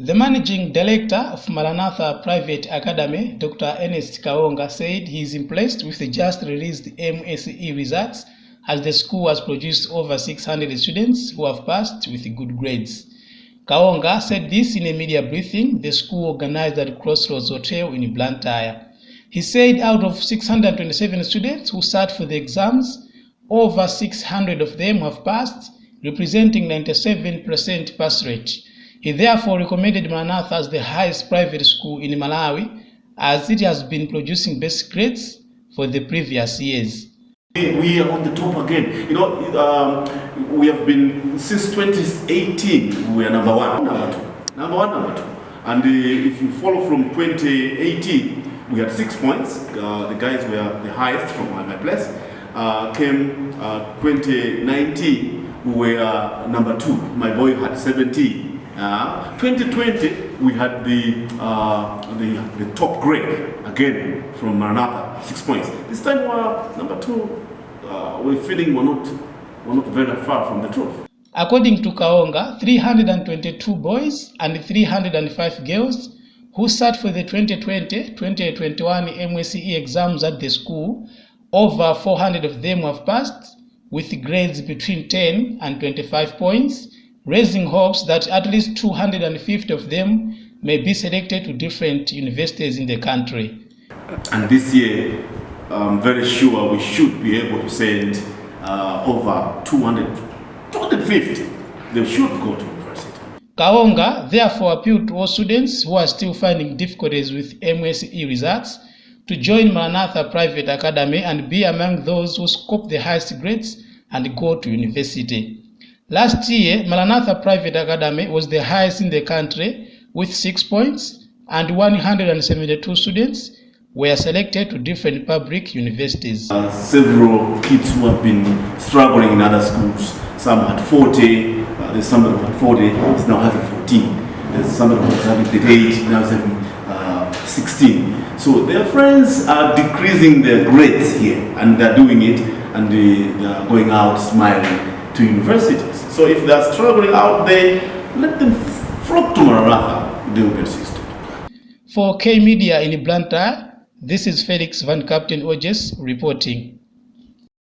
The managing director of Maranatha Private Academy, Dr. Ernest Kaonga, said he is impressed with the just released MSCE results, as the school has produced over 600 students who have passed with good grades. Kaonga said this in a media briefing the school organized at Crossroads Hotel in Blantyre. He said out of 627 students who sat for the exams, over 600 of them have passed, representing 97% pass rate. He therefore recommended Maranatha as the highest private school in Malawi, as it has been producing best grades for the previous years. We are on the top again. You know, we have been, since 2018, we are number one, number two. And if you follow from 2018, we had 6 points. The guys were the highest from my place. Came 2019, we were number 2. My boy had 17. 2020, we had the top grade again from Maranatha, 6 points. This time we're number 2. We're feeling we're not very far from the truth. According to Kaonga, 322 boys and 305 girls who sat for the 2020-2021 MSCE exams at the school, over 400 of them have passed with grades between 10 and 25 points, raising hopes that at least 250 of them may be selected to different universities in the country. And this year, I'm very sure we should be able to send over 250. They should go to university. Kaonga therefore appealed to all students who are still finding difficulties with MSCE results to join Maranatha Private Academy and be among those who scope the highest grades and go to university. Last year, Maranatha Private Academy was the highest in the country with 6 points, and 172 students were selected to different public universities. Several kids who have been struggling in other schools, some had 40, there's somebody who had 40, is now having 14. There's somebody who was having 38, now is having 16. So their friends are decreasing their grades here, and they're doing it, and they are going out smiling to universities. So if they are struggling out there, let them flock to Maranatha. They will be assisted. For K Media in Blantyre, this is Felix Van Captain Ojes reporting.